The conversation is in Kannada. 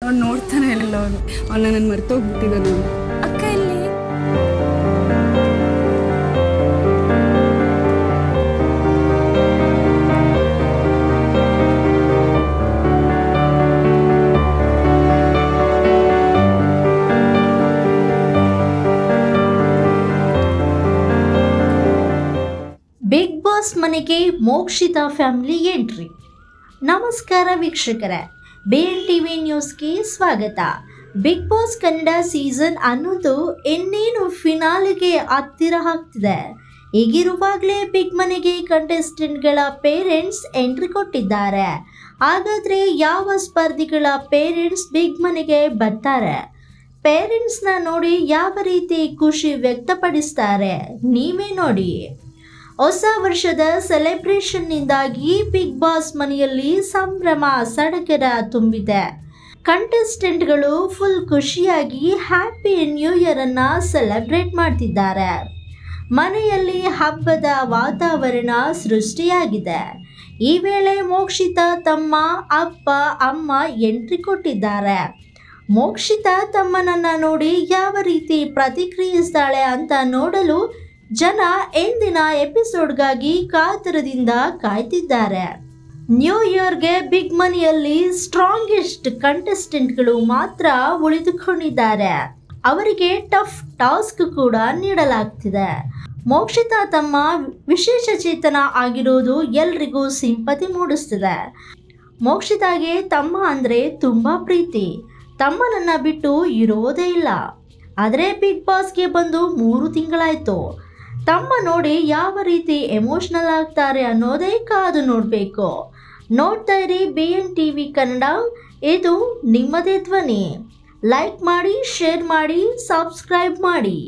ಅವ್ನು ನೋಡ್ತಾನೆ ಇರಲಿಲ್ಲ. ಅವನು ನನ್ನನ್ನು ಮರ್ತೋಗ್ಬಿಟ್ಟಿದ್ದಾನೆ. ಅಕ್ಕ ಇಲ್ಲಿ ಬಿಗ್ ಬಾಸ್ ಮನೆಗೆ ಮೋಕ್ಷಿತಾ ಫ್ಯಾಮಿಲಿ ಎಂಟ್ರಿ. ನಮಸ್ಕಾರ ವೀಕ್ಷಕರೇ, BNTV ನ್ಯೂಸ್ಗೆ ಸ್ವಾಗತ. ಬಿಗ್ ಬಾಸ್ ಕನ್ನಡ ಸೀಸನ್ 11 ಇನ್ನೇನು ಫಿನಾಲೆಗೆ ಹತ್ತಿರ ಆಗ್ತಿದೆ. ಹೀಗಿರುವಾಗಲೇ ಬಿಗ್ ಮನೆಗೆ ಕಂಟೆಸ್ಟೆಂಟ್ಗಳ ಪೇರೆಂಟ್ಸ್ ಎಂಟ್ರಿ ಕೊಟ್ಟಿದ್ದಾರೆ. ಹಾಗಾದರೆ ಯಾವ ಸ್ಪರ್ಧಿಗಳ ಪೇರೆಂಟ್ಸ್ ಬಿಗ್ ಮನೆಗೆ ಬರ್ತಾರೆ? ಪೇರೆಂಟ್ಸ್ನ ನೋಡಿ ಯಾವ ರೀತಿ ಖುಷಿ ವ್ಯಕ್ತಪಡಿಸ್ತಾರೆ ನೀವೇ ನೋಡಿ. ಹೊಸ ವರ್ಷದ ಸೆಲೆಬ್ರೇಷನ್ನಿಂದಾಗಿ ಬಿಗ್ ಬಾಸ್ ಮನೆಯಲ್ಲಿ ಸಂಭ್ರಮ ಸಡಗರ ತುಂಬಿದೆ. ಕಂಟೆಸ್ಟೆಂಟ್ಗಳು ಫುಲ್ ಖುಷಿಯಾಗಿ ಹ್ಯಾಪಿ ನ್ಯೂ ಇಯರ್ ಅನ್ನ ಸೆಲೆಬ್ರೇಟ್ ಮಾಡ್ತಿದ್ದಾರೆ. ಮನೆಯಲ್ಲಿ ಹಬ್ಬದ ವಾತಾವರಣ ಸೃಷ್ಟಿಯಾಗಿದೆ. ಈ ವೇಳೆ ಮೋಕ್ಷಿತಾ ತಮ್ಮ ಅಪ್ಪ ಅಮ್ಮ ಎಂಟ್ರಿ ಕೊಟ್ಟಿದ್ದಾರೆ. ಮೋಕ್ಷಿತಾ ತಮ್ಮನನ್ನ ನೋಡಿ ಯಾವ ರೀತಿ ಪ್ರತಿಕ್ರಿಯಿಸ್ತಾಳೆ ಅಂತ ನೋಡಲು ಜನ ಎಂದಿನ ಎಪಿಸೋಡ್ಗಾಗಿ ಕಾತರದಿಂದ ಕಾಯ್ತಿದ್ದಾರೆ. ನ್ಯೂ ಇಯರ್ಗೆ ಬಿಗ್ ಮನಿಯಲ್ಲಿ ಸ್ಟ್ರಾಂಗೆಸ್ಟ್ ಕಂಟೆಸ್ಟೆಂಟ್ಗಳು ಮಾತ್ರ ಉಳಿದುಕೊಂಡಿದ್ದಾರೆ. ಅವರಿಗೆ ಟಫ್ ಟಾಸ್ಕ್ ಕೂಡ ನೀಡಲಾಗ್ತಿದೆ. ಮೋಕ್ಷಿತಾ ತಮ್ಮ ವಿಶೇಷ ಚೇತನ ಆಗಿರೋದು ಎಲ್ರಿಗೂ ಸಿಂಪತಿ ಮೂಡಿಸ್ತಿದೆ. ಮೋಕ್ಷಿತಾಗೆ ತಮ್ಮ ಅಂದರೆ ತುಂಬ ಪ್ರೀತಿ. ತಮ್ಮನನ್ನ ಬಿಟ್ಟು ಇರೋದೇ ಇಲ್ಲ. ಆದರೆ ಬಿಗ್ ಬಾಸ್ಗೆ ಬಂದು 3 ತಿಂಗಳಾಯಿತು. ತಮ್ಮ ನೋಡಿ ಯಾವ ರೀತಿ ಎಮೋಷ್ನಲ್ ಆಗ್ತಾರೆ ಅನ್ನೋದೇ ಕಾದು ನೋಡಬೇಕು. ನೋಡ್ತಾ ಇರಿ BNTV ಕನ್ನಡ, ಇದು ನಿಮ್ಮದೇ ಧ್ವನಿ. ಲೈಕ್ ಮಾಡಿ, ಶೇರ್ ಮಾಡಿ, ಸಬ್ಸ್ಕ್ರೈಬ್ ಮಾಡಿ.